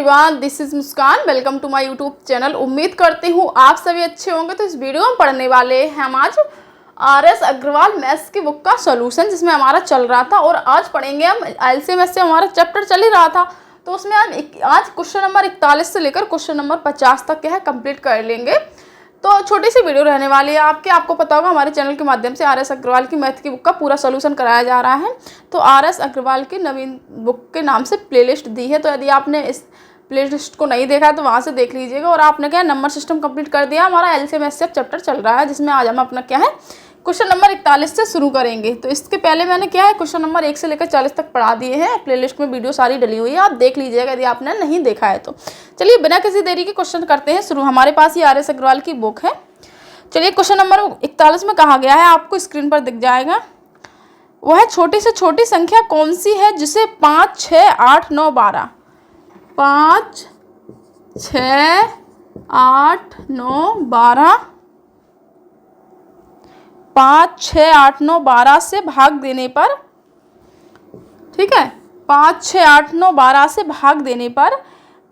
Everyone, this is Muskan. Welcome to my YouTube channel. उम्मीद करती हूँ आप सभी अच्छे होंगे। तो इस वीडियो में पढ़ने वाले हैं हम आज आर.एस. अग्रवाल मैथ्स की बुक का सॉल्यूशन, जिसमें हमारा चल रहा था। और आज पढ़ेंगे हम एलसीएम से हमारा चैप्टर चल ही रहा था, तो उसमें हम आज क्वेश्चन नंबर 41 से लेकर क्वेश्चन नंबर 50 तक क्या है कंप्लीट कर लेंगे। तो छोटी सी वीडियो रहने वाली है आपको पता होगा हमारे चैनल के माध्यम से आर.एस. अग्रवाल की मैथ की बुक का पूरा सॉल्यूशन कराया जा रहा है। तो आर.एस. अग्रवाल की नवीन बुक के नाम से प्लेलिस्ट दी है, तो यदि आपने इस प्लेलिस्ट को नहीं देखा है तो वहाँ से देख लीजिएगा। और आपने क्या नंबर सिस्टम कंप्लीट कर दिया। हमारा एलसीएम एचसीएफ चैप्टर चल रहा है, जिसमें आज हम अपना क्या है क्वेश्चन नंबर 41 से शुरू करेंगे। तो इसके पहले मैंने क्या है क्वेश्चन नंबर 1 से लेकर 40 तक पढ़ा दिए हैं। प्लेलिस्ट में वीडियो सारी डली हुई है, आप देख लीजिएगा यदि आपने नहीं देखा है तो। चलिए बिना किसी देरी के क्वेश्चन करते हैं शुरू। हमारे पास ये आर.एस. अग्रवाल की बुक है। चलिए क्वेश्चन नंबर 41 में कहा गया है, आपको स्क्रीन पर दिख जाएगा। वह छोटी से छोटी संख्या कौन सी है जिसे 5, 6, 8, 9, 12 5, 6, 8, 9, 12 5, 6, 8, 9, 12 से भाग देने पर, ठीक है, 5, 6, 8, 9, 12 से भाग देने पर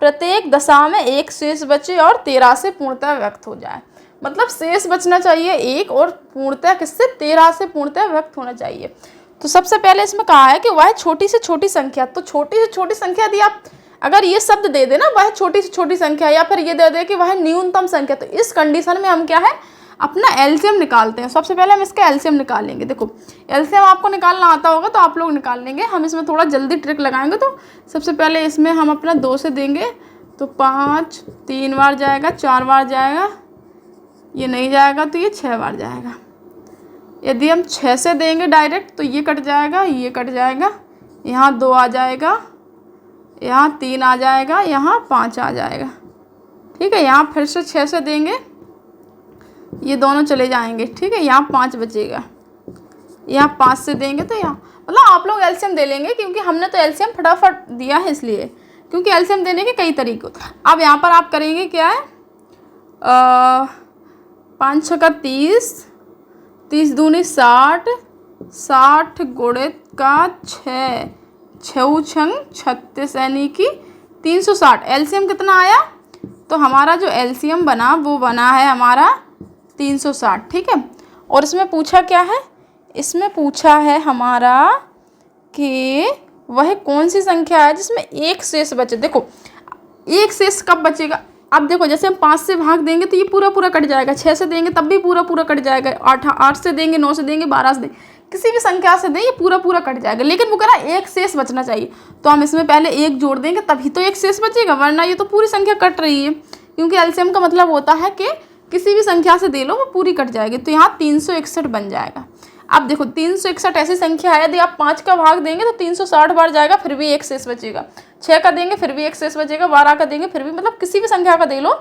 प्रत्येक दशा में एक शेष बचे और 13 से पूर्णतः व्यक्त हो जाए। मतलब शेष बचना चाहिए एक और पूर्णतः किससे 13 से पूर्णतः व्यक्त होना चाहिए। तो सबसे पहले इसमें कहा है कि वह छोटी से छोटी संख्या। तो छोटी से छोटी संख्या यदि आप अगर ये शब्द दे देना वह छोटी से छोटी संख्या, या फिर ये दे दे कि वह न्यूनतम संख्या, तो इस कंडीशन में हम क्या है अपना एलसीएम निकालते हैं। सबसे पहले हम इसका एलसीएम निकालेंगे। देखो एलसीएम आपको निकालना आता होगा तो आप लोग निकाल लेंगे, हम इसमें थोड़ा जल्दी ट्रिक लगाएंगे। तो सबसे पहले इसमें हम अपना 2 से देंगे तो 5 3 बार जाएगा, 4 बार जाएगा, ये नहीं जाएगा तो ये 6 बार जाएगा। यदि हम 6 से देंगे डायरेक्ट तो ये कट जाएगा, ये कट जाएगा, यहाँ 2 आ जाएगा, यहाँ 3 आ जाएगा, यहाँ 5 आ जाएगा। ठीक है, यहाँ फिर से 6 से देंगे, ये दोनों चले जाएंगे। ठीक है, यहाँ 5 बचेगा, यहाँ 5 से देंगे तो यहाँ मतलब आप लोग एलसीएम दे लेंगे, क्योंकि हमने तो एलसीएम फटाफट दिया है इसलिए, क्योंकि एलसीएम देने के कई तरीके होते हैं। अब यहाँ पर आप करेंगे क्या है 5 6 का 30, 30 दूनी 60, 60 गुणित का 6, 6 छंग 36 यानी कि 360। एलसीएम कितना आया? तो हमारा जो एलसीएम बना वो बना है हमारा 360। ठीक है, और इसमें पूछा क्या है? इसमें पूछा है हमारा कि वह कौन सी संख्या है जिसमें एक शेष बचे। देखो एक शेष कब बचेगा? अब देखो जैसे हम 5 से भाग देंगे तो ये पूरा पूरा कट जाएगा, 6 से देंगे तब भी पूरा पूरा कट जाएगा, 8 से देंगे, 9 से देंगे, 12 से देंगे, किसी भी संख्या से दें ये पूरा पूरा कट जाएगा। लेकिन वो कह रहा है एक शेष बचना चाहिए, तो हम इसमें पहले एक जोड़ देंगे तभी तो एक शेष बचेगा, वरना ये तो पूरी संख्या कट रही है। क्योंकि एलसीएम का मतलब होता है कि किसी भी संख्या से दे लो वो पूरी कट जाएगी। तो यहाँ 361 बन जाएगा। अब देखो 361 ऐसी संख्या है, यदि आप 5 का भाग देंगे तो 360 बार जाएगा, फिर भी एक शेष बचेगा। 6 का देंगे फिर भी एक शेष बचेगा, 12 का देंगे फिर भी, मतलब किसी भी संख्या का दे लो,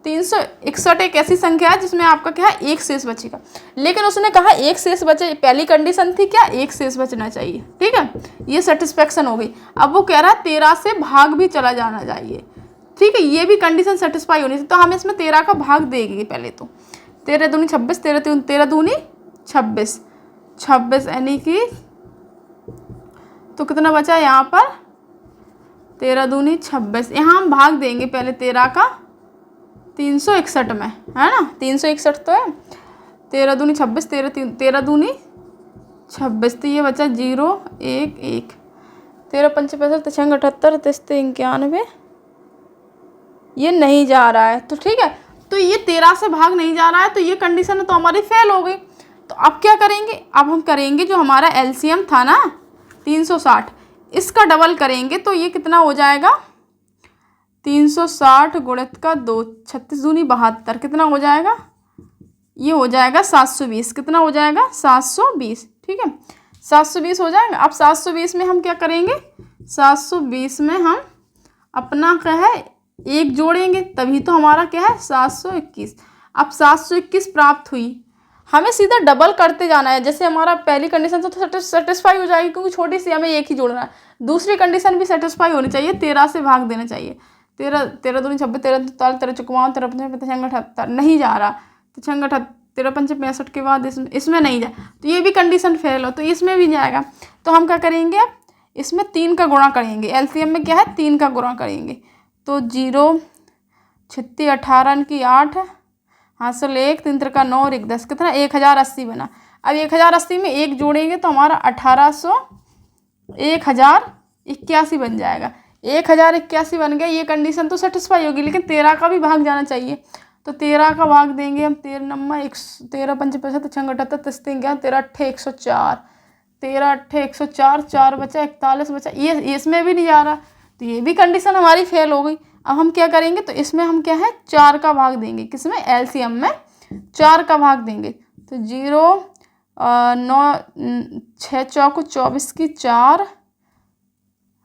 361 एक ऐसी संख्या है जिसमें आपका क्या है एक शेष बचेगा। लेकिन उसने कहा एक शेष बचे, पहली कंडीशन थी क्या एक शेष बचना चाहिए। ठीक है, ये सेटिस्फेक्शन हो गई। अब वो कह रहा है 13 से भाग भी चला जाना चाहिए। ठीक है, ये भी कंडीशन सेटिस्फाई होनी चाहिए। तो हम इसमें 13 का भाग देंगे पहले। तो 13 दूनी 26, 13 दूनी 26, 26 यानी कि तो कितना बचा यहाँ पर 13 दूनी 26। यहाँ हम भाग देंगे पहले 13 का 361 में, है ना, 361 तो है, 13 दूनी 26, 13 दूनी 26, तो ये बचा 0 1 1, 13 5 65 6 78 33 91, ये नहीं जा रहा है। तो ठीक है, तो ये 13 से भाग नहीं जा रहा है, तो ये कंडीशन तो हमारी फेल हो गई। तो अब क्या करेंगे? अब हम करेंगे जो हमारा एलसीएम था ना 360, इसका डबल करेंगे तो ये कितना हो जाएगा 360 गुणित का 2, 36 दूनी 72, कितना हो जाएगा? ये हो जाएगा 720। कितना हो जाएगा? 720। ठीक है, 720 हो जाएगा। अब 720 में हम क्या करेंगे? 720 में हम अपना क्या है एक जोड़ेंगे, तभी तो हमारा क्या है 721। अब 721 प्राप्त हुई, हमें सीधा डबल करते जाना है। जैसे हमारा पहली कंडीशन तो सेटिस्फाई हो जाएगी, क्योंकि छोटी सी हमें एक ही जोड़ना है। दूसरी कंडीशन भी सेटिस्फाई होनी चाहिए, 13 से भाग देना चाहिए। 13 दूनी 26, 13 43, 13 54, 13 55, 78, नहीं जा रहा, तो 78, 13 5 65 के बाद इसमें नहीं जाए, तो ये भी कंडीशन फेल हो, तो इसमें भी जाएगा। तो हम क्या करेंगे? इसमें 3 का गुणा करेंगे। एलसीएम में क्या है 3 का गुणा करेंगे। तो 0 छत्ती 18 की 8 हासिल 1 3 त्रिका 9 और 1 10 कितना 1080 बना। अब 1080 में 1 जोड़ेंगे तो हमारा 1081 बन जाएगा। 1081 बन गया, ये कंडीशन तो सेटिस्फाई होगी, लेकिन 13 का भी भाग जाना चाहिए। तो 13 का भाग देंगे हम। 13 नंबर 13 पंच 65 छंग 78 तिस्तीन 13 अट्ठे 104 13 अट्ठे 104 4 बचा 41 बचा, ये इसमें भी नहीं जा रहा, तो ये भी कंडीशन हमारी फेल हो गई। अब हम क्या करेंगे, तो इसमें हम क्या है 4 का भाग देंगे, किसमें एलसीएम में 4 का भाग देंगे। तो 0 9 6 चौको 24 की 4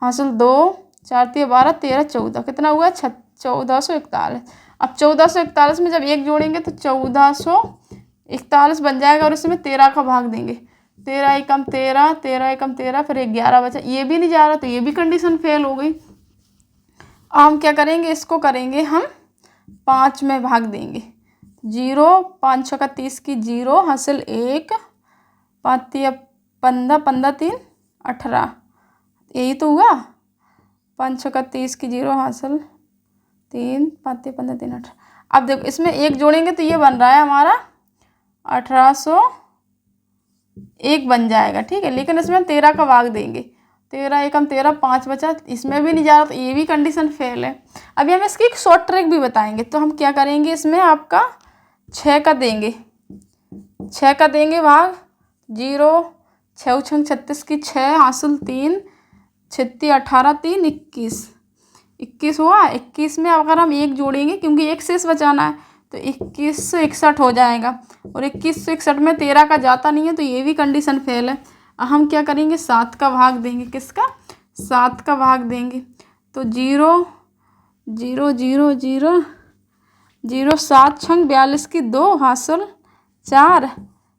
हासिल 2 4 3 12 13 14 कितना हुआ 1441। अब 1441 में जब 1 जोड़ेंगे तो 1441 बन जाएगा और इसमें 13 का भाग देंगे। 13 एकम 13 13 एकम 13 फिर 11 बचा, ये भी नहीं जा रहा, तो ये भी कंडीशन फेल हो गई। अब हम क्या करेंगे, इसको करेंगे हम 5 में भाग देंगे। 0 5 6 30 की 0 हासिल 1 5 3 15 15 3 18, यही तो हुआ। 5 6 30 की 0 हासिल 3 5 3 15 3 18। अब देखो इसमें 1 जोड़ेंगे तो ये बन रहा है हमारा 1801 बन जाएगा, ठीक है। लेकिन इसमें 13 का भाग देंगे। 13 एकम 13 5 बचा, इसमें भी नहीं जा रहा, तो ये भी कंडीशन फेल है। अभी हम इसकी एक शॉर्ट ट्रिक भी बताएंगे। तो हम क्या करेंगे, इसमें आपका 6 का देंगे, 6 का देंगे भाग। 0 6 छंग 36 की 6 हासिल 3 छत्ती 18 3 21 हुआ। 21 में अगर हम 1 जोड़ेंगे, क्योंकि 1 शेष बचाना है, तो 21 से 61 हो जाएगा, और 21 से 61 में 13 का जाता नहीं है, तो ये भी कंडीशन फेल है। हम क्या करेंगे 7 का भाग देंगे, किसका 7 का भाग देंगे। तो 0 0 0 0 0 7 छंग 42 की 2 हासिल 4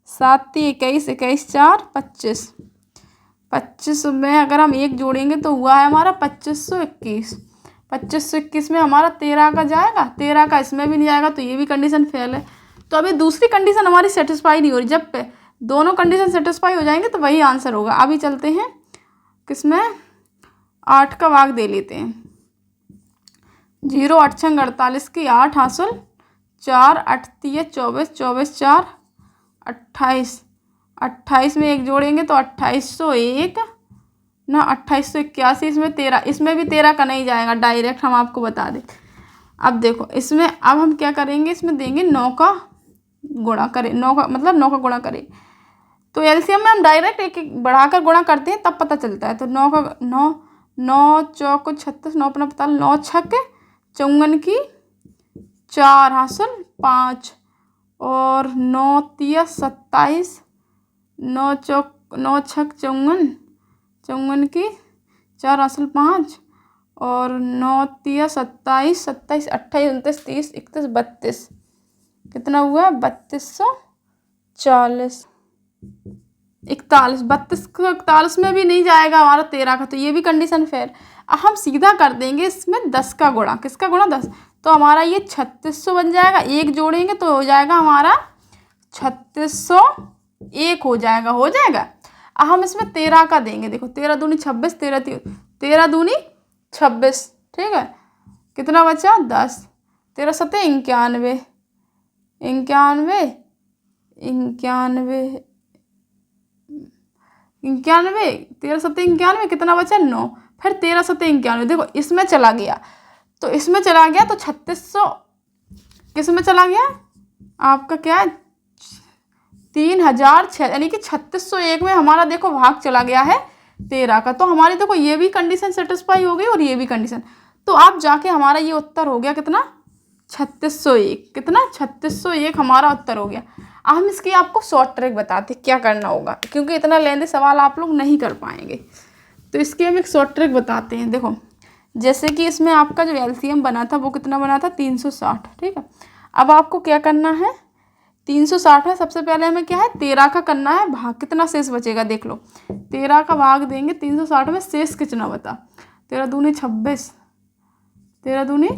7 3 21 21 4 25 25 में अगर हम 1 जोड़ेंगे तो हुआ है हमारा 2521। 2521 में हमारा 13 का जाएगा, 13 का इसमें भी नहीं जाएगा, तो ये भी कंडीशन फेल है। तो अभी दूसरी कंडीशन हमारी सेटिस्फाई नहीं हो रही। जब दोनों कंडीशन सेटिस्फाई हो जाएंगे तो वही आंसर होगा। अभी चलते हैं किसमें 8 का भाग दे लेते हैं। 0 8 छंग 48 की 8 हासिल 4 8 3 24 24 4 28 28 में 1 जोड़ेंगे तो 2801 ना 2881। इसमें 13, इसमें भी 13 का नहीं जाएगा डायरेक्ट, हम आपको बता दें। अब देखो इसमें अब हम क्या करेंगे, इसमें देंगे 9 का गुणा करें, 9 का मतलब 9 का गुणा करें। तो एलसीएम में हम डायरेक्ट एक एक बढ़ाकर गुणा करते हैं, तब पता चलता है। तो 9 का 9 9 चौको 36 9 अपना 45 9 छक 54 की 4 हासिल 5 और 9 3 27 9 चौक 9 छक 54 की 4 हासिल 5 और 9 3 27 27 28 29 30 31 32 कितना हुआ 3240 41 32 को 41 में भी नहीं जाएगा हमारा 13 का, तो ये भी कंडीशन फेल। हम सीधा कर देंगे इसमें 10 का गुणा, किसका गुणा 10, तो हमारा ये 3600 बन जाएगा। 1 जोड़ेंगे तो हो जाएगा हमारा 3601 हो जाएगा। अब हम इसमें 13 का देंगे। देखो 13 दूनी 26 13 दूनी 26, ठीक है। कितना बचा 10 13 सत्ते 91 91 91 91 13 सत्ते 91 कितना बचा 9, फिर 13 सत्ते 91। देखो इसमें चला गया, तो इसमें चला गया तो 3600 किस में चला गया आपका क्या है 3006, यानी कि 3601 में हमारा देखो भाग चला गया है 13 का। तो हमारी देखो ये भी कंडीशन सेटिस्फाई हो गई और ये भी कंडीशन। तो आप जाके हमारा ये उत्तर हो गया कितना 3601, कितना 3601 हमारा उत्तर हो गया। अब हम इसकी आपको शॉर्ट ट्रिक बताते क्या करना होगा, क्योंकि इतना लेंदी सवाल आप लोग नहीं कर पाएंगे। तो इसकी हम एक शॉर्ट ट्रिक बताते हैं। देखो जैसे कि इसमें आपका जो एलसीएम बना था वो कितना बना था 360, ठीक है। अब आपको क्या करना है 360 है, सबसे पहले हमें क्या है 13 का करना है भाग, कितना शेष बचेगा देख लो। 13 का भाग देंगे 360 में, शेष कितना बता 13 दूनी 26 13 दूनी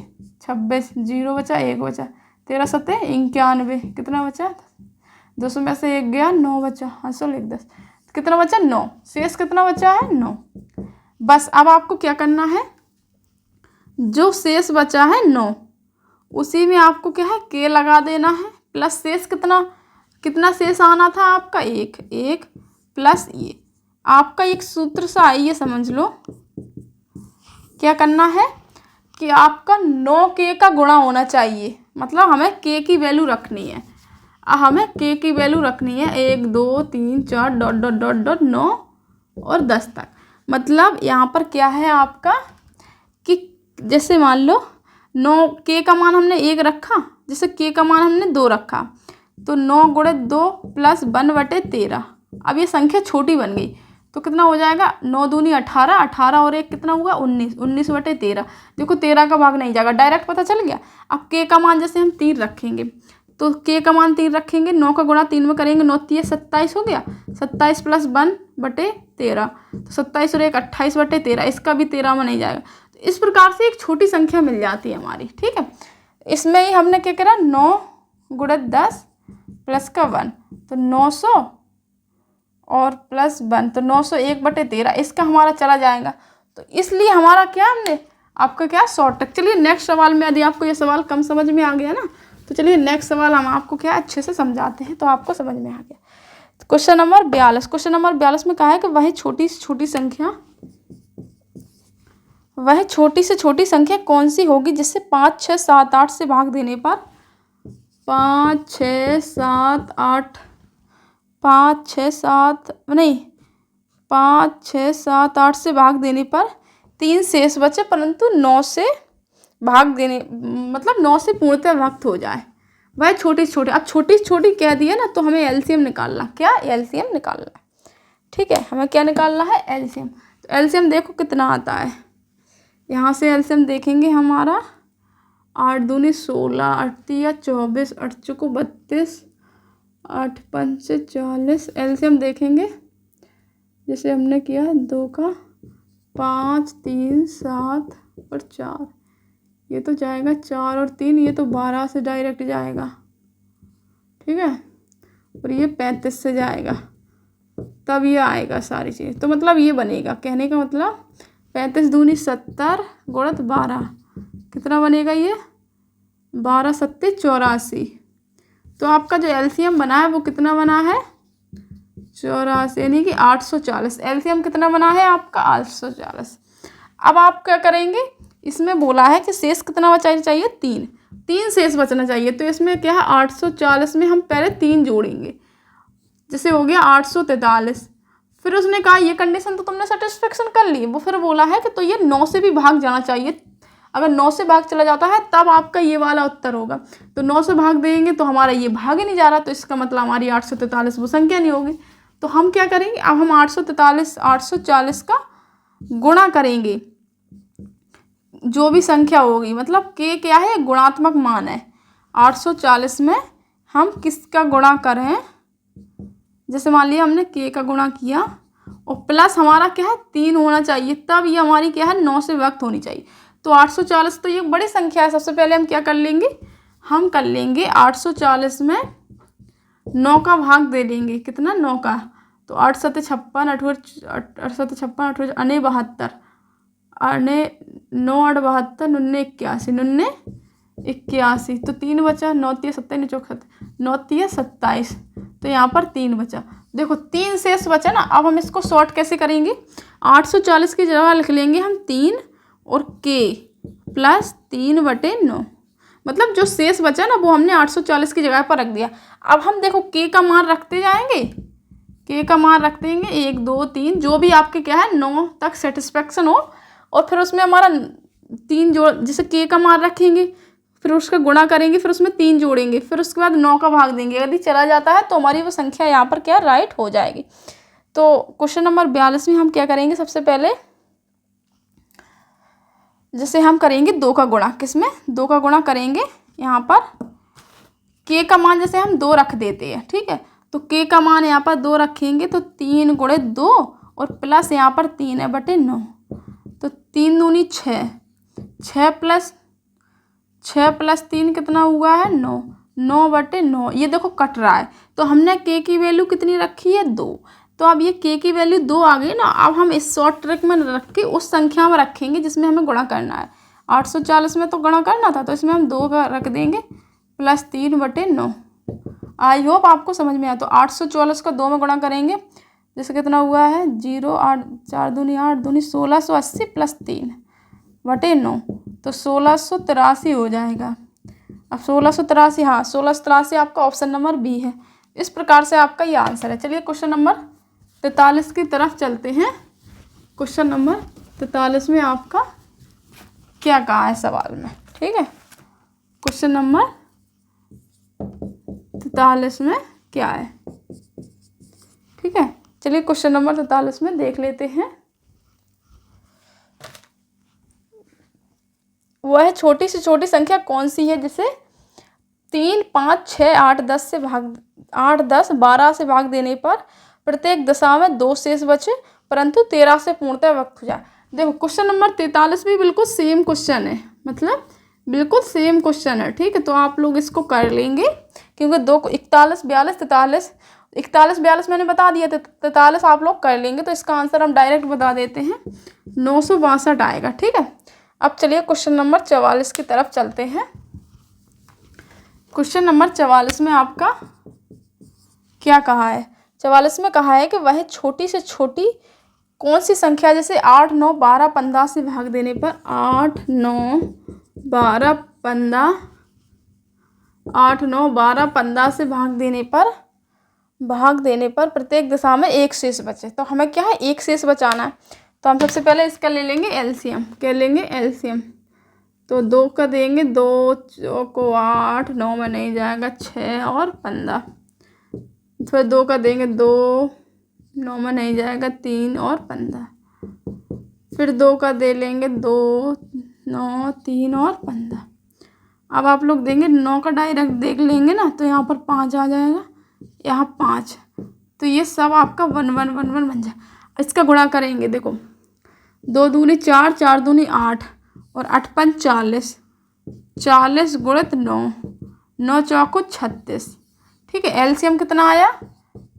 26 0 बचा 1 बचा 13 सत्ते 91 कितना बचा 200 में से 1 गया 9 बचा हासिल 1 10 कितना बचा 9, शेष कितना बचा है 9। बस अब आपको क्या करना है जो शेष बचा है 9, उसी में आपको क्या है k लगा देना है, प्लस शेष कितना शेष आना था आपका 1 प्लस ये आपका एक सूत्र सा है, ये समझ लो। क्या करना है कि आपका 9k का गुणा होना चाहिए, मतलब हमें k की वैल्यू रखनी है। हमें k की वैल्यू रखनी है 1 2 3 4 डॉट डॉट डॉट डॉट 9 और 10 तक। मतलब यहाँ पर क्या है आपका कि जैसे मान लो 9k का मान हमने 1 रखा, जैसे k का मान हमने 2 रखा, तो 9 गुणे 2 प्लस 1/13। अब ये संख्या छोटी बन गई तो कितना हो जाएगा, 9 दूनी 18, 18 और 1 कितना हुआ 19, 19/13। देखो 13 का भाग नहीं जाएगा, डायरेक्ट पता चल गया। अब k का मान जैसे हम 3 रखेंगे, तो k का मान 3 रखेंगे, 9 का गुणा 3 में करेंगे, 9 3 27 हो गया, 27 प्लस 1/13, तो 27 और 1 28/13, इसका भी 13 में नहीं जाएगा। तो इस प्रकार से एक छोटी संख्या मिल जाती है हमारी, ठीक है। इसमें ही हमने क्या करा, 9 गुणे 10 प्लस का 1, तो 900 और प्लस 1, तो 901/13, इसका हमारा चला जाएगा। तो इसलिए हमारा क्या, हमने आपका क्या शॉर्ट। चलिए नेक्स्ट सवाल में, यदि आपको ये सवाल कम समझ में आ गया ना, तो चलिए नेक्स्ट सवाल हम आपको क्या अच्छे से समझाते हैं, तो आपको समझ में आ गया। क्वेश्चन नंबर 42, क्वेश्चन नंबर 42 में कहा है कि वह छोटी से छोटी संख्या कौन सी होगी जिससे 5 6 7 8 से भाग देने पर 5 6 7 8 5 6 7 8 से भाग देने पर 3 शेष बचे, परंतु 9 से भाग देने मतलब 9 से पूर्णतः विभक्त हो जाए। वह छोटी छोटी, अब छोटी छोटी कह दिए ना, तो हमें एलसीएम निकालना, क्या एलसीएम निकालना, ठीक है। हमें क्या निकालना है, एलसीएम। तो एलसीएम देखो कितना आता है, यहाँ से एलसीएम देखेंगे हमारा 8 दूनी 16, 8 तिया 24, 8 चौको 32, 8 पंचे 40। एलसीएम देखेंगे जैसे हमने किया 2 का 5 3 7 और 4, ये तो जाएगा 4 और 3, ये तो 12 से डायरेक्ट जाएगा, ठीक है। और ये 35 से जाएगा, तब ये आएगा सारी चीज़। तो मतलब ये बनेगा, कहने का मतलब 35 दूनी 70 गुणित 12, कितना बनेगा ये 12 सत्ते 84। तो आपका जो एलसीएम बना है वो कितना बना है 84, यानी कि 840। एलसीएम कितना बना है आपका 840। अब आप क्या करेंगे, इसमें बोला है कि शेष कितना बचाना चाहिए, 3 शेष बचना चाहिए। तो इसमें क्या है 840 में हम पहले 3 जोड़ेंगे, जैसे हो गया 843। फिर उसने कहा ये कंडीशन तो तुमने सेटिस्फेक्शन कर ली, वो फिर बोला है कि तो ये 9 से भी भाग जाना चाहिए। अगर 9 से भाग चला जाता है तब आपका ये वाला उत्तर होगा। तो 9 से भाग देंगे तो हमारा ये भाग ही नहीं जा रहा, तो इसका मतलब हमारी 843 वो संख्या नहीं होगी। तो हम क्या करेंगे, अब हम 840 का गुणा करेंगे जो भी संख्या होगी, मतलब k क्या है, गुणात्मक मान है। 840 में हम किसका गुणा करें, जैसे मान लिया हमने k का गुणा किया और प्लस हमारा क्या है 3 होना चाहिए, तब ये हमारी क्या है 9 से विभक्त होनी चाहिए। तो 840 तो ये बड़ी संख्या है। सबसे पहले हम क्या कर लेंगे, हम कर लेंगे 840 में 9 का भाग दे देंगे, कितना 9 का, तो 8 7 56, 8 7 56, 8 अने 72, अने 9 8 72, 9 81, 81, तो 3 बचा, 9 3 27, 9 3 27, तो यहाँ पर 3 बचा। देखो 3 शेष बचा ना। अब हम इसको शॉर्ट कैसे करेंगे, 840 की जगह लिख लेंगे हम 3 और k प्लस 3/9, मतलब जो शेष बचा ना वो हमने 840 की जगह पर रख दिया। अब हम देखो k का मान रखते जाएंगे, k का मान रखते हैं 1 2 3, जो भी आपके क्या है 9 तक सेटिस्फेक्शन हो, और फिर उसमें हमारा 3 जोड़, जैसे k का मान रखेंगे, फिर उसका गुणा करेंगे, फिर उसमें 3 जोड़ेंगे, फिर उसके बाद 9 का भाग देंगे। यदि चला जाता है तो हमारी वो संख्या यहाँ पर क्या राइट हो जाएगी। तो क्वेश्चन नंबर 42 में हम क्या करेंगे, सबसे पहले जैसे हम करेंगे 2 का गुणा, किसमें 2 का गुणा करेंगे, यहाँ पर k का मान जैसे हम 2 रख देते हैं, ठीक है। तो k का मान यहाँ पर 2 रखेंगे, तो 3 गुणे 2 और प्लस यहाँ पर 3/9, तो 3 दूनी 6, 6 प्लस 3 कितना हुआ है 9, 9/9। ये देखो कट रहा है, तो हमने k की वैल्यू कितनी रखी है 2, तो अब ये k की वैल्यू 2 आ गई ना। अब हम इस शॉर्ट ट्रिक में रख के उस संख्या में रखेंगे जिसमें हमें गुणा करना है। 840 में तो गुणा करना था, तो इसमें हम 2 का रख देंगे प्लस 3/9। आई होप आपको समझ में आया। तो 844 को 2 में गुणा करेंगे, जैसे कितना हुआ है 0, 8 4 दूनी 8 दूनी 1680 प्लस 3/9, तो 1683 हो जाएगा। अब 1683, हाँ 1683 आपका ऑप्शन नंबर बी है। इस प्रकार से आपका ये आंसर है। चलिए क्वेश्चन नंबर 43 की तरफ चलते हैं। क्वेश्चन नंबर 43 में आपका क्या कहा है सवाल में, ठीक है। क्वेश्चन नंबर 43 में क्या है, ठीक है। चलिए क्वेश्चन नंबर 43 में देख लेते हैं। वह छोटी से छोटी संख्या कौन सी है जिसे 3, 5, 6, 8, 10 से भाग 8, 10, 12 से भाग देने पर प्रत्येक दशा में 2 शेष बचे परंतु 13 से पूर्णतः व्यक्त हो जाए। देखो क्वेश्चन नंबर 43 भी बिल्कुल सेम क्वेश्चन है, मतलब बिल्कुल सेम क्वेश्चन है, ठीक है। तो आप लोग इसको कर लेंगे क्योंकि 2 को 41, 42, 43, 41, 42 मैंने बता दिया था, 43 आप लोग कर लेंगे। तो इसका आंसर हम डायरेक्ट बता देते हैं, 962 आएगा, ठीक है। अब चलिए क्वेश्चन नंबर 44 की तरफ चलते हैं। क्वेश्चन नंबर 44 में आपका क्या कहा है। 44 में कहा है कि वह छोटी से छोटी कौन सी संख्या जैसे 8, 9, 12, 15 से भाग देने पर 8, 9, 12, 15, 8, 9, 12, 15 से भाग देने पर प्रत्येक दिशा में 1 शेष बचे। तो हमें क्या है 1 शेष बचाना है। तो हम सबसे पहले इसका ले लेंगे एलसीएम। क्या लेंगे एलसीएम। तो 2 का देंगे, 2 को 8, 9 में नहीं जाएगा 6 और 15। फिर 2 का देंगे, 2 9 में नहीं जाएगा 3 और 15। फिर 2 का दे लेंगे, 2 9 3 और 15। अब आप लोग देंगे 9 का डायरेक्ट देख लेंगे ना, तो यहाँ पर 5 आ जाएगा, यहाँ 5। तो ये सब आपका 1 1 1 1 बन जाए। इसका गुणा करेंगे, देखो 2 दूनी 4, 4 दूनी 8 और 8 5 40, 40 गुणित 9, 9 चौको 36, ठीक है। एलसीएम कितना आया,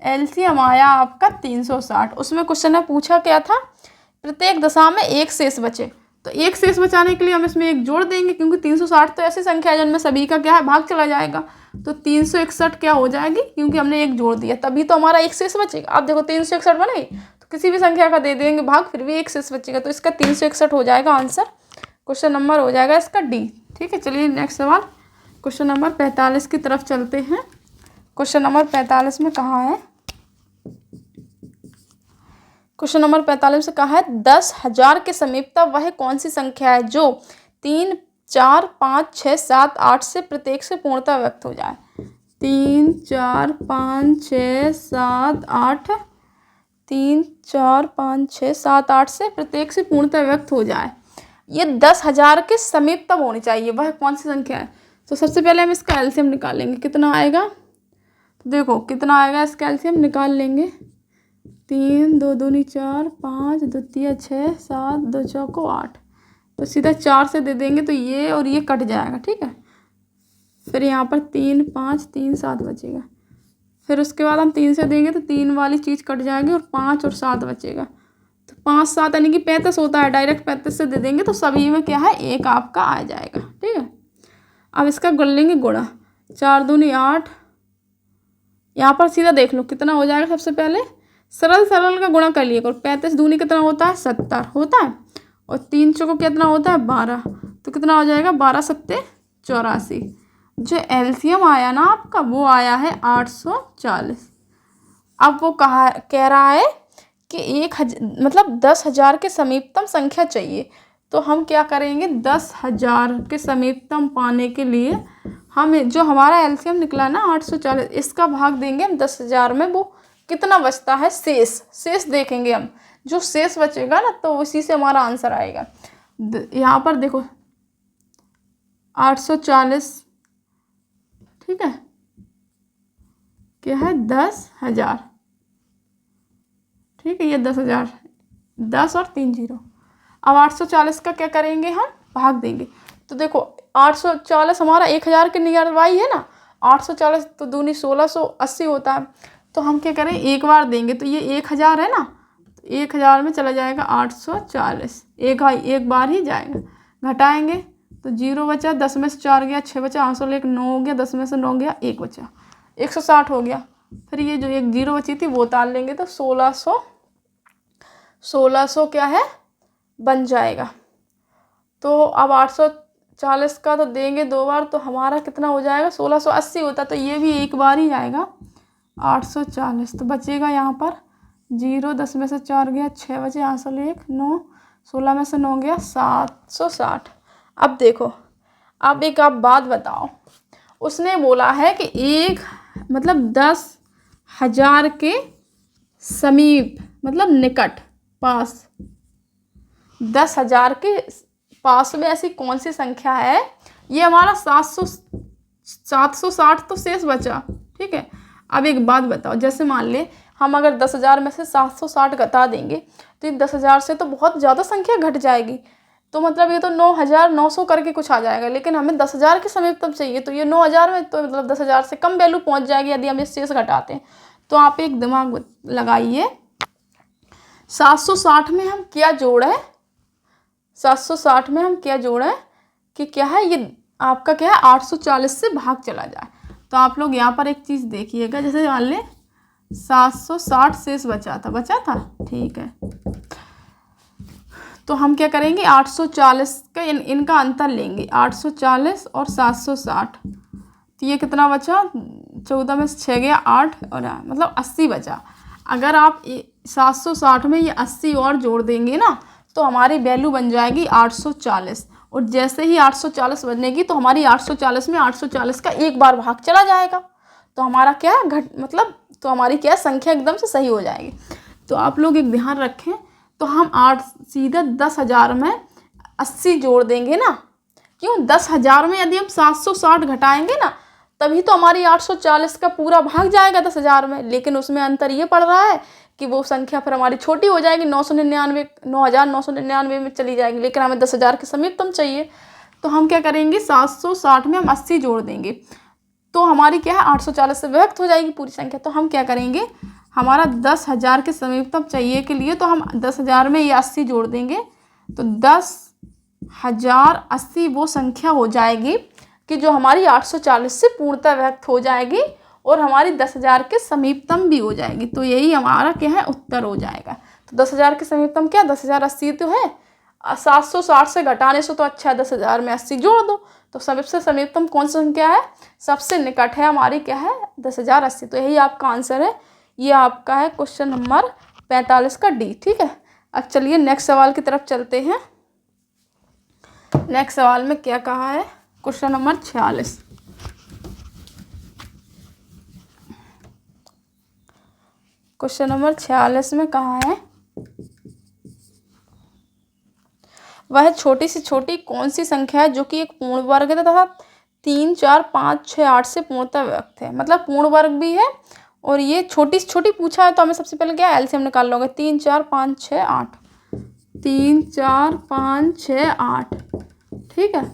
एलसीएम आया आपका 360। उसमें क्वेश्चन में पूछा क्या था, प्रत्येक दशा में 1 शेष बचे। तो 1 शेष बचाने के लिए हम इसमें 1 जोड़ देंगे, क्योंकि 360 तो ऐसी संख्या है जिनमें सभी का क्या है भाग चला जाएगा। तो 361 क्या हो जाएगी, क्योंकि हमने 1 जोड़ दिया तभी तो हमारा 1 शेष बचेगा। आप देखो 361 बन गई, तो किसी भी संख्या का दे देंगे भाग फिर भी 1 शेष बचेगा। तो इसका 361 हो जाएगा आंसर। क्वेश्चन नंबर हो जाएगा इसका डी, ठीक है। चलिए नेक्स्ट सवाल क्वेश्चन नंबर 45 की तरफ चलते हैं। क्वेश्चन नंबर 45 में कहा है, क्वेश्चन नंबर 45 से कहा है 10,000 के समीपतः वह कौन सी संख्या है जो 3, 4, 5, 6, 7, 8 से प्रत्येक से पूर्णतः व्यक्त हो जाए। 3, 4, 5, 6, 7, 8, 3, 4, 5, 6, 7, 8 से प्रत्येक से पूर्णतः व्यक्त हो जाए। ये 10,000 के समीपतः होनी चाहिए, वह कौन सी संख्या है। तो सबसे पहले हम इसका एलसीएम निकालेंगे, कितना आएगा। तो देखो कितना आएगा, इसका एलसीएम निकाल लेंगे। 3 2 दूनी 4, 5 2 3 6, 7 2 चौको 8। तो सीधा 4 से दे देंगे तो ये और ये कट जाएगा, ठीक है। फिर यहाँ पर 3 5 3 7 बचेगा। फिर उसके बाद हम 3 से देंगे तो 3 वाली चीज़ कट जाएगी और 5 और 7 बचेगा। तो 5 7 यानी कि 35 होता है, डायरेक्ट 35 से दे देंगे तो सभी में क्या है 1 आपका आ जाएगा, ठीक है। अब इसका कर लेंगे गुणा, 4 दूनी 8, यहाँ पर सीधा देख लो कितना हो जाएगा। सबसे पहले सरल का गुणा कर लिए, और 35 दूनी कितना होता है 70 होता है, और 3 चौको कितना होता है 12। तो कितना हो जाएगा 12 7 84। जो एलसीएम आया ना आपका वो आया है 840। अब वो कह रहा है कि 10,000 के समीपतम संख्या चाहिए। तो हम क्या करेंगे, 10,000 के समीपतम पाने के लिए हम जो हमारा एलसीएम निकला ना 840, इसका भाग देंगे हम 10,000 में। वो कितना बचता है शेष देखेंगे हम, जो शेष बचेगा ना तो उसी से हमारा आंसर आएगा। यहाँ पर देखो 840, ठीक है, क्या है 10,000, ठीक है। ये 10,000, 10 और 3 0। अब 840 का क्या करेंगे, हम भाग देंगे। तो देखो 840 हमारा 1,000 के नियरबाई है ना, 840 तो दूनी 1680 होता है। तो हम क्या करें, एक बार देंगे तो ये 1,000 है ना, तो 1,000 में चला जाएगा 840, एक बार ही जाएगा। घटाएंगे तो 0 बचा, 10 में से 4 गया, 6 बचा, आंसर 1 9 हो गया, 10 में से 9 गया, 1 बचा, 160 हो गया। फिर ये जो एक 0 बची थी वो उतार लेंगे तो 1600 क्या है बन जाएगा। तो अब 840 का तो देंगे 2 बार तो हमारा कितना हो जाएगा, 1680 होता तो ये भी एक बार ही आएगा 840। तो बचेगा यहाँ पर 0, 10 में से 4 गया, 6 बचे, आंसर 1 9, 16 में से 9 गया, 760। अब देखो, अब एक आप बात बताओ, उसने बोला है कि एक मतलब 10,000 के समीप मतलब निकट पास, 10,000 के पास में ऐसी कौन सी संख्या है, ये हमारा 760 तो शेष बचा, ठीक है। अब एक बात बताओ, जैसे मान ले हम अगर 10,000 में से 760 घटा देंगे तो ये 10,000 से तो बहुत ज़्यादा संख्या घट जाएगी, तो मतलब ये तो 9,900 करके कुछ आ जाएगा, लेकिन हमें 10,000 के समीपतम चाहिए तो ये 9,000 में तो मतलब 10,000 से कम वैल्यू पहुंच जाएगी यदि हम इस शेष घटाते हैं। तो आप एक दिमाग लगाइए, 760 में हम क्या जोड़े, 760 में हम क्या जोड़े कि क्या है ये आपका क्या है 840 से भाग चला जाए। तो आप लोग यहाँ पर एक चीज़ देखिएगा, जैसे मान लें 760 शेष बचा था, ठीक है। तो हम क्या करेंगे 840 का इनका अंतर लेंगे, 840 और 760, तो ये कितना बचा, 14 में से 6 गया 8 और मतलब 80 बचा। अगर आप 760 में ये 80 और जोड़ देंगे ना तो हमारी वैल्यू बन जाएगी 840, और जैसे ही 840 बनेगी तो हमारी 840 में 840 का एक बार भाग चला जाएगा, तो हमारा क्या मतलब तो हमारी क्या संख्या एकदम से सही हो जाएगी। तो आप लोग एक ध्यान रखें, तो हम सीधे 10,000 में 80 जोड़ देंगे ना, क्यों 10,000 में यदि हम 760 घटाएंगे ना तभी तो हमारी 840 का पूरा भाग जाएगा 10,000 में, लेकिन उसमें अंतर ये पड़ रहा है कि वो संख्या फिर हमारी छोटी हो जाएगी, 9,999 में चली जाएगी, लेकिन हमें 10,000 के समीपतम चाहिए। तो हम क्या करेंगे 760 में हम 80 जोड़ देंगे तो हमारी क्या है 840 से विभक्त हो जाएगी पूरी संख्या। तो हम क्या करेंगे, हमारा 10,000 के समीपतम चाहिए के लिए तो हम 10,000 में ये 80 जोड़ देंगे तो 10,080 वो संख्या हो जाएगी कि जो हमारी 840 से पूर्णतः व्यक्त हो जाएगी और हमारी 10,000 के समीपतम भी हो जाएगी। तो यही हमारा क्या है उत्तर हो जाएगा। तो 10,000 के समीपतम क्या 10,080 तो है, 760 से घटाने से तो अच्छा है 10,000 में 80 जोड़ दो। तो सबसे समीपतम कौन सी संख्या है, सबसे निकट है हमारी क्या है 10,080। तो यही आपका आंसर है, ये आपका है क्वेश्चन नंबर 45 का डी, ठीक है। अब चलिए नेक्स्ट सवाल की तरफ चलते हैं। नेक्स्ट सवाल में क्या कहा है, क्वेश्चन नंबर 46। क्वेश्चन नंबर 46 में कहा है, वह छोटी से छोटी कौन सी संख्या है जो कि एक पूर्ण वर्ग है तथा 3 4 5 6 8 से पूर्णतः व्यक्त है, मतलब पूर्ण वर्ग भी है और ये छोटी से छोटी पूछा है तो हमें सबसे पहले क्या एलसीएम निकाल लोगे, 3 4 5 6 8, 3 4 5 6 8, ठीक है।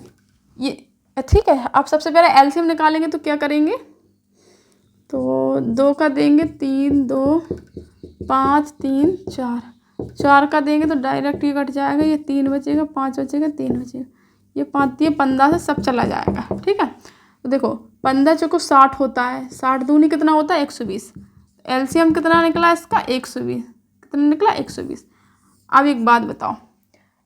ये ठीक है, आप सबसे पहले एलसीएम निकालेंगे तो क्या करेंगे, तो 2 का देंगे 3 2 5 3 4, 4 का देंगे तो डायरेक्ट ये कट जाएगा, ये 3 बचेगा, 5 बचेगा, 3 बचेगा, ये 5 ये 15 से सब चला जाएगा, ठीक है। तो देखो 15 चौको 60 होता है, 60 दूनी कितना होता है 120, एलसीएम कितना निकला इसका 120, कितना निकला 120। अब एक बात बताओ,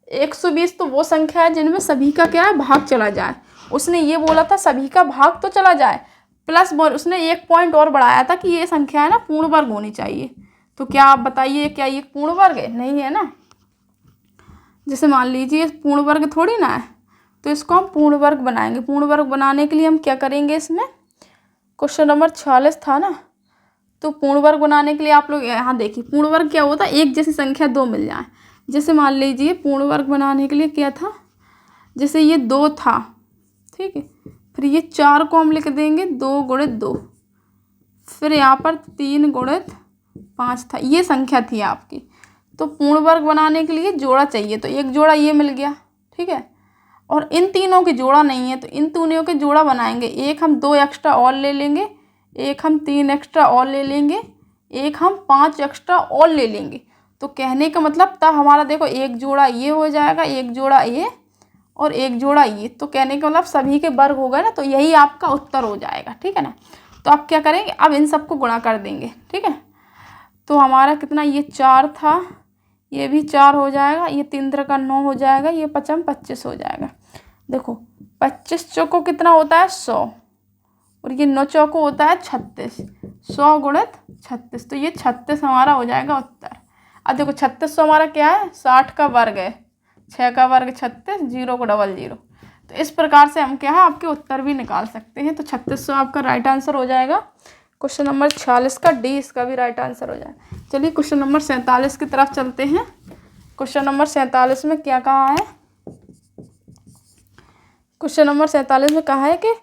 120 तो वो संख्या है जिनमें सभी का क्या है भाग चला जाए, उसने ये बोला था सभी का भाग तो चला जाए प्लस उसने एक पॉइंट और बढ़ाया था कि ये संख्या है ना पूर्ण वर्ग होनी चाहिए। तो क्या आप बताइए क्या ये पूर्ण वर्ग है, नहीं है ना। जैसे मान लीजिए पूर्ण वर्ग थोड़ी ना है, तो इसको हम पूर्ण वर्ग बनाएंगे। पूर्ण वर्ग बनाने के लिए हम क्या करेंगे, इसमें क्वेश्चन नंबर 46 था ना, तो पूर्ण वर्ग बनाने के लिए आप लोग यहाँ देखिए पूर्ण वर्ग क्या होता है, एक जैसी संख्या 2 मिल जाए। जैसे मान लीजिए पूर्ण वर्ग बनाने के लिए क्या था, जैसे ये 2 था, ठीक है, फिर ये 4 को हम लिख देंगे 2 गुणित 2, फिर यहाँ पर 3 गुणित 5 था, ये संख्या थी आपकी। तो पूर्ण वर्ग बनाने के लिए जोड़ा चाहिए, तो एक जोड़ा ये मिल गया, ठीक है, और इन तीनों की जोड़ा नहीं है तो इन तीनों के जोड़ा बनाएंगे। एक हम 2 एक्स्ट्रा और ले लेंगे, एक हम 3 एक्स्ट्रा और ले लेंगे, एक हम 5 एक्स्ट्रा और ले लेंगे। तो कहने का मतलब तब हमारा देखो एक जोड़ा ये हो जाएगा, एक जोड़ा ये और एक जोड़ा ये, तो कहने का मतलब सभी के वर्ग हो गए ना, तो यही आपका उत्तर हो जाएगा। ठीक है ना। तो आप क्या करेंगे, अब इन सबको गुणा कर देंगे। ठीक है, तो हमारा कितना, ये 4 था, ये भी 4 हो जाएगा, ये 3 3 9 हो जाएगा, ये 5 25 हो जाएगा। देखो 25 चौको कितना होता है 100, और ये 9 चौको होता है 36, 100 गुणित 36, तो ये 36 हमारा हो जाएगा उत्तर। अब देखो 3600 हमारा क्या है, 60 का वर्ग है, 6 का वर्ग 36, 0 को डबल 0। तो इस प्रकार से हम क्या है आपके उत्तर भी निकाल सकते हैं। तो 3600 आपका राइट आंसर हो जाएगा। क्वेश्चन नंबर 46 का डी इसका भी राइट आंसर हो जाएगा। चलिए क्वेश्चन नंबर 47 की तरफ चलते हैं। क्वेश्चन नंबर 47 में क्या कहा है, क्वेश्चन नंबर 47 में कहा है कि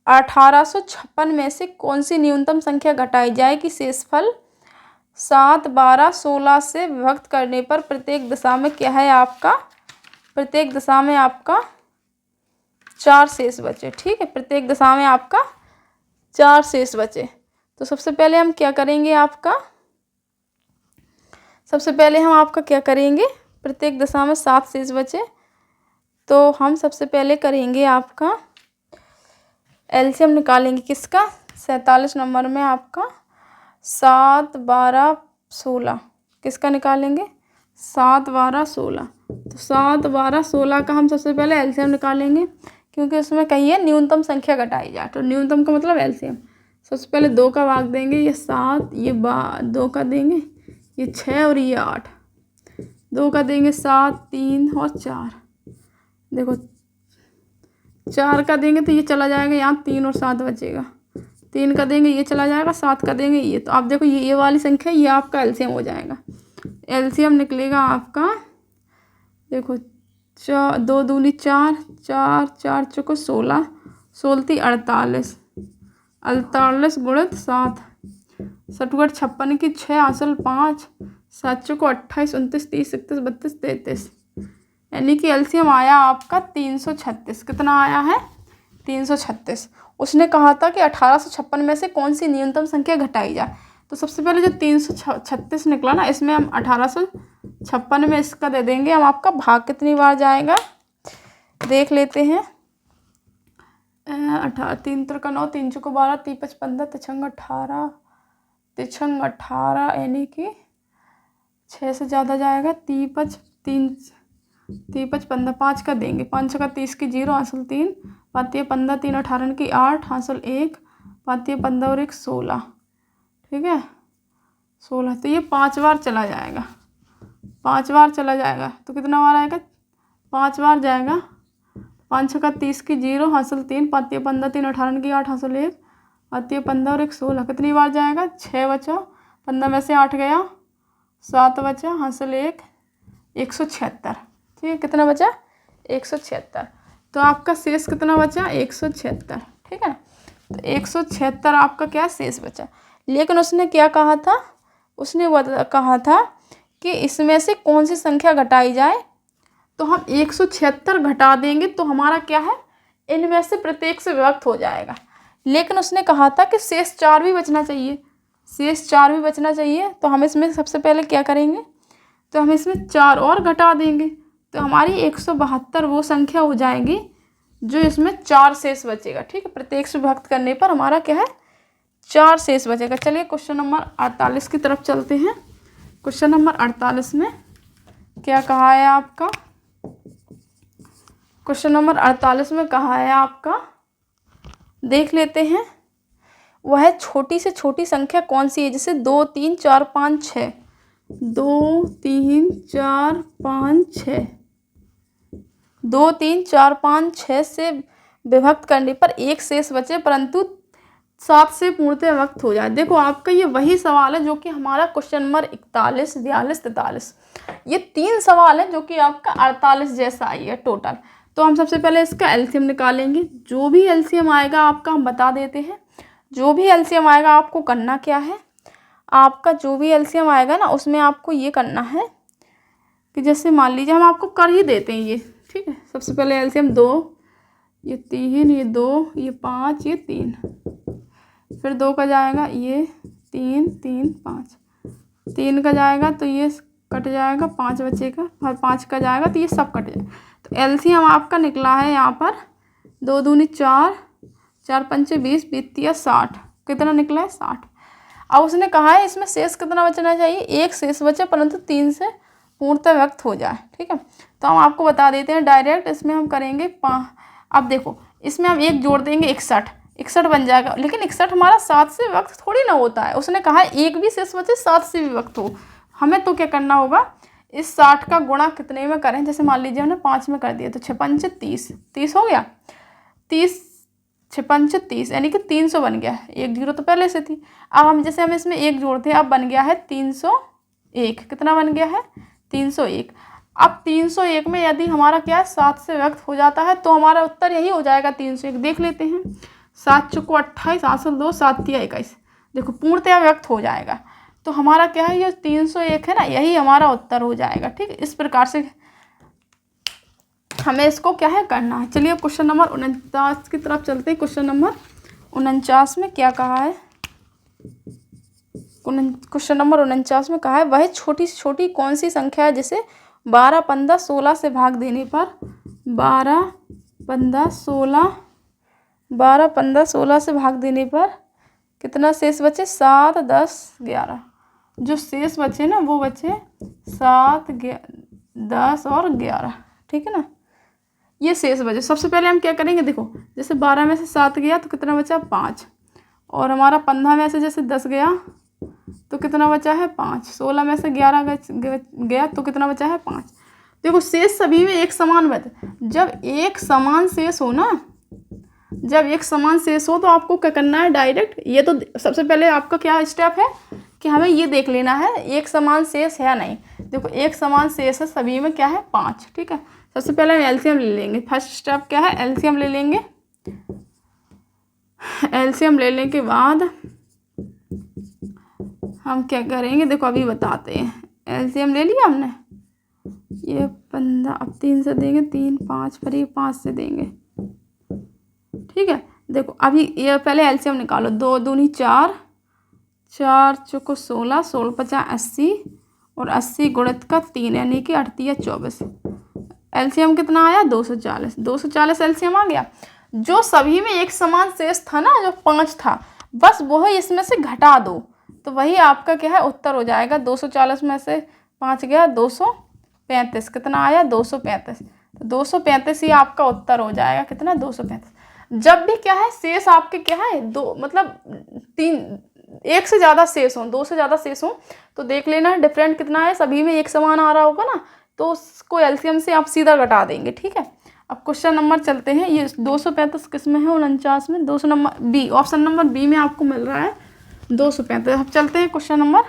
1856 में से कौन सी न्यूनतम संख्या घटाई जाए कि शेषफल 7 12 16 से विभक्त करने पर प्रत्येक दशा में क्या है आपका, प्रत्येक दशा में आपका 4 शेष बचे। ठीक है, प्रत्येक दशा में आपका 4 शेष बचे। तो सबसे पहले हम क्या करेंगे आपका, सबसे पहले हम आपका क्या करेंगे, प्रत्येक दशा में 7 शेष बचे, तो हम सबसे पहले करेंगे आपका एलसीएम निकालेंगे किसका, 47 नंबर में आपका 7 12 16 किसका निकालेंगे, 7 12 16। तो 7 12 16 का हम सबसे पहले एलसीएम निकालेंगे, क्योंकि उसमें कहीं है न्यूनतम संख्या घटाई जाए, तो न्यूनतम का मतलब एलसीएम। सबसे पहले 2 का भाग देंगे, ये 7, ये 2 का देंगे, ये 6 और ये 8, 2 का देंगे 7, 3 और 4। देखो 4 का देंगे तो ये चला जाएगा यहाँ, 3 और 7 बचेगा, 3 का देंगे ये चला जाएगा, 7 का देंगे ये। तो आप देखो ये वाली संख्या ये आपका एलसीएम हो जाएगा। एलसीएम निकलेगा आपका, देखो 2 दूनी 4, 4 4 चौको 16, 16 48, 48 गुणित 7, 7 56 की 6 हासिल 5, 7 चौको 28 29 30 31 32 33, यानी कि एलसीएम आया आपका 336। कितना आया है, 336। उसने कहा था कि 1856 में से कौन सी न्यूनतम संख्या घटाई जाए। तो सबसे पहले जो 336 निकला ना, इसमें हम 1856 में इसका दे देंगे हम आपका भाग कितनी बार जाएगा देख लेते हैं। 3 3 9 3 चौको 12 3 5 15 तिछंग 18 यानी कि 6 से ज़्यादा जाएगा, 3 5 15 5 का देंगे, 5 का 30 की 0 हासिल 3, 5 15 3 18 की 8 हासिल 1, 5 15 और 1 16। ठीक है 16, तो ये 5 बार चला जाएगा, 5 बार चला जाएगा, तो कितना बार आएगा, 5 बार जाएगा। 5 का 30 की 0 हासिल 3, 5 15 3 18 की 8 हासिल 1, 5 15 और 1 16, कितनी बार जाएगा, 6 बचा, 15 में से 8 गया, 7 बचा, हासिल 1, 176। ठीक है, कितना बचा, 176। तो आपका शेष कितना बचा, 176। ठीक है ना, तो 176 आपका क्या शेष बचा। लेकिन उसने क्या कहा था, उसने कहा था कि इसमें से कौन सी संख्या घटाई जाए। तो हम 176 घटा देंगे तो हमारा क्या है, इनमें से प्रत्येक से विभक्त हो जाएगा। लेकिन उसने कहा था कि शेष 4 भी बचना चाहिए, शेष 4 भी बचना चाहिए। तो हम इसमें सबसे पहले क्या करेंगे, तो हम इसमें 4 और घटा देंगे, तो हमारी 172 वो संख्या हो जाएगी जो इसमें 4 शेष बचेगा। ठीक है, प्रत्येक से विभक्त करने पर हमारा क्या है, 4 शेष बचेगा। चलिए क्वेश्चन नंबर 48 की तरफ चलते हैं। क्वेश्चन नंबर 48 में क्या कहा है आपका, क्वेश्चन नंबर 48 में कहा है आपका, देख लेते हैं। वह छोटी से छोटी संख्या कौन सी है, जैसे 2 3 4 5 6, 2 3 4 5 6, 2 3 4 5 6 से विभक्त करने पर एक शेष बचे, परंतु 7 से पूर्णतः विभक्त हो जाए। देखो आपका ये वही सवाल है जो कि हमारा क्वेश्चन नंबर 41 42 43, ये 3 सवाल है जो कि आपका 48 जैसा आई है टोटल। तो हम सबसे पहले इसका एलसीएम निकालेंगे। जो भी एलसीएम आएगा आपका हम बता देते हैं। जो भी एलसीएम आएगा आपको करना क्या है, आपका जो भी एलसीएम आएगा ना उसमें आपको ये करना है कि जैसे मान लीजिए हम आपको कर ही देते हैं ये। ठीक है, सबसे पहले एलसीएम 2, ये 3, ये 2, ये 5, ये 3, फिर 2 का जाएगा ये 3 3 5, 3 का जाएगा तो ये कट जाएगा, 5 बचेगा, और 5 का जाएगा तो ये सब कट जाएगा। तो एलसीएम आपका निकला है यहाँ पर 2 दूनी 4, 4 पंचे 20, 20 60। कितना निकला है? 60। अब उसने कहा है इसमें शेष कितना बचना चाहिए? एक शेष बचे परंतु 3 से पूर्णतः व्यक्त हो जाए। ठीक है, तो हम आपको बता देते हैं डायरेक्ट। इसमें हम करेंगे अब देखो इसमें हम एक जोड़ देंगे 61, 61 बन जाएगा। लेकिन 61 हमारा 7 से व्यक्त थोड़ी ना होता है। उसने कहा है एक भी शेष बचे 7 से भी व्यक्त हो। हमें तो क्या करना होगा, इस 60 का गुणा कितने में करें? जैसे मान लीजिए हमने 5 में कर दिया तो 6 पंचे 30, 30 हो गया। 30 6 पंचे 30 यानी कि 300 बन गया। एक जीरो तो पहले से थी। अब हम जैसे हम इसमें एक जोड़ते हैं, अब बन गया है 301। कितना बन गया है? 301। अब 301 में यदि हमारा क्या है 7 से व्यक्त हो जाता है तो हमारा उत्तर यही हो जाएगा 301। देख लेते हैं। 7 चौको 28, 8 सौ 2, 7 तिया 21। देखो पूर्णतया व्यक्त हो जाएगा। तो हमारा क्या है, ये 301 है ना, यही हमारा उत्तर हो जाएगा। ठीक, इस प्रकार से हमें इसको क्या है करना है। चलिए अब क्वेश्चन नंबर 49 की तरफ चलते हैं। क्वेश्चन नंबर 49 में क्या कहा है? क्वेश्चन नंबर 49 में कहा है वह छोटी से छोटी कौन सी संख्या है जिसे 12, 15, 16 से भाग देने पर 12, 15, 16 से भाग देने पर कितना शेष बचे? 7, 10, 11। जो शेष बचे ना वो बचे 7, 10 और 11। ठीक है ना, ये शेष बचे। सबसे पहले हम क्या करेंगे, देखो जैसे 12 में से 7 गया तो कितना बचा? 5। और हमारा 15 में से जैसे 10 गया तो कितना बचा है? 5। 16 में से 11 गया तो कितना बचा है? 5। देखो शेष सभी में एक समान बचे। जब एक समान शेष हो ना, जब एक समान शेष हो तो आपको क्या करना है डायरेक्ट, ये तो सबसे पहले आपका क्या स्टेप है कि हमें ये देख लेना है एक समान शेष है नहीं। देखो एक समान शेष है सभी में, क्या है? 5। ठीक है, सबसे पहले हम एलसीएम ले लेंगे। फर्स्ट स्टेप क्या है? एलसीएम ले लेंगे। एलसीएम लेने के बाद हम क्या करेंगे, देखो अभी बताते हैं। एलसीएम ले लिया हमने, ये 15, अब 3 से देंगे 3, 5 फिर ये 5 से देंगे। ठीक है, देखो अभी ये पहले एलसीएम निकालो। 2 दूनी 4, 4 चौको 16, 16 50 80 और 80 गुणित का 3 यानी कि 8 या 24। एलसीएम कितना आया? 240। 240 एलसीएम आ गया। जो सभी में एक समान शेष था ना, जो 5 था, बस वो ही इसमें से घटा दो तो वही आपका क्या है उत्तर हो जाएगा। 240 में से 5 गया 235। कितना आया? 235। तो 235 ही आपका उत्तर हो जाएगा। कितना? 235। जब भी क्या है शेष आपके क्या है दो, मतलब 3, एक से ज़्यादा शेष हो, 2 से ज़्यादा शेष हो तो देख लेना डिफरेंट कितना है, सभी में एक समान आ रहा होगा ना, तो उसको एलसीएम से आप सीधा घटा देंगे। ठीक है, अब क्वेश्चन नंबर चलते हैं। ये 235 किस में है? 49 में। 200 number B, option number B में आपको मिल रहा है 235। अब चलते हैं क्वेश्चन नंबर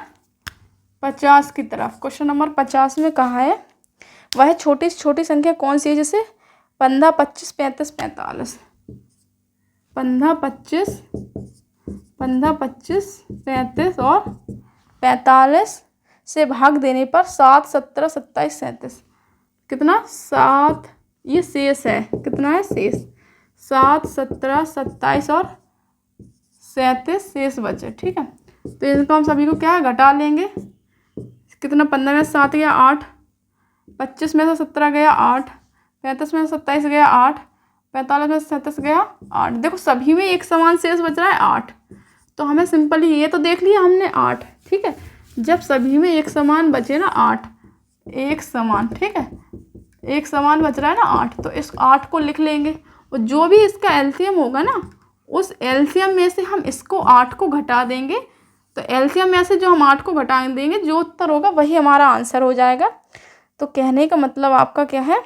50 की तरफ। क्वेश्चन नंबर 50 में कहा है वह छोटी से छोटी संख्या कौन सी है जिसे 15, 25, 35, 45 15, 25, 35 और 45 से भाग देने पर 7, 17, 27, 37। कितना? 7, ये शेष है। कितना है शेष? 7, 17, 27 और 37 शेष बचे। ठीक है, तो इनको हम सभी को क्या है घटा लेंगे। कितना? 15 में से 7 गया 8, 25 में से 17 गया 8, 35 में से 27 गया 8, 45 में से 37 गया 8। देखो सभी में एक समान शेष बच रहा है 8। तो हमें सिंपली ये तो देख लिया हमने 8। ठीक है, जब सभी में एक समान बचे ना 8, एक समान, ठीक है, एक समान बच रहा है ना 8, तो इस 8 को लिख लेंगे और जो भी इसका एलसीएम होगा ना उस एलसीएम में से हम इसको 8 को घटा देंगे। तो एलसीएम में से जो हम 8 को घटा देंगे जो उत्तर होगा वही हमारा आंसर हो जाएगा। तो कहने का मतलब आपका क्या है,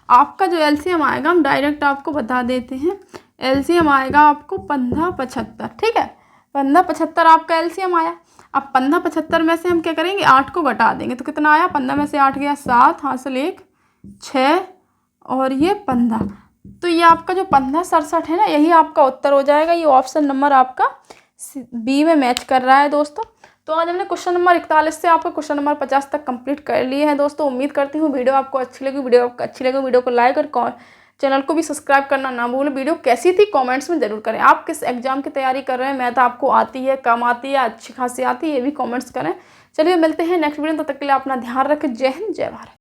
आपका जो एलसीएम आएगा हम डायरेक्ट आपको बता देते हैं। एलसीएम आएगा आपको 15, 75। ठीक है, 15, 75 आपका एलसीएम आया। अब 15, 75 में से हम क्या करेंगे 8 को घटा देंगे तो कितना आया? 15 में से 8 गया 7, हासिल 1, 6 और ये 15। तो ये आपका जो 15, 67 है ना यही आपका उत्तर हो जाएगा। ये ऑप्शन नंबर आपका बी में मैच कर रहा है दोस्तों। तो आज हमने क्वेश्चन नंबर 41 से आपको क्वेश्चन नंबर 50 तक कंप्लीट कर लिए हैं दोस्तों। उम्मीद करती हूँ वीडियो आपको अच्छी लगी। वीडियो आपको अच्छी लगी वीडियो को लाइक और चैनल को भी सब्सक्राइब करना ना भूलें। वीडियो कैसी थी कमेंट्स में ज़रूर करें। आप किस एग्जाम की तैयारी कर रहे हैं, मैथ आपको आती है, कम आती है, अच्छी खासी आती है, ये भी कमेंट्स करें। चलिए मिलते हैं नेक्स्ट वीडियो में, तब तक के लिए अपना ध्यान रखें। जय हिंद, जय भारत।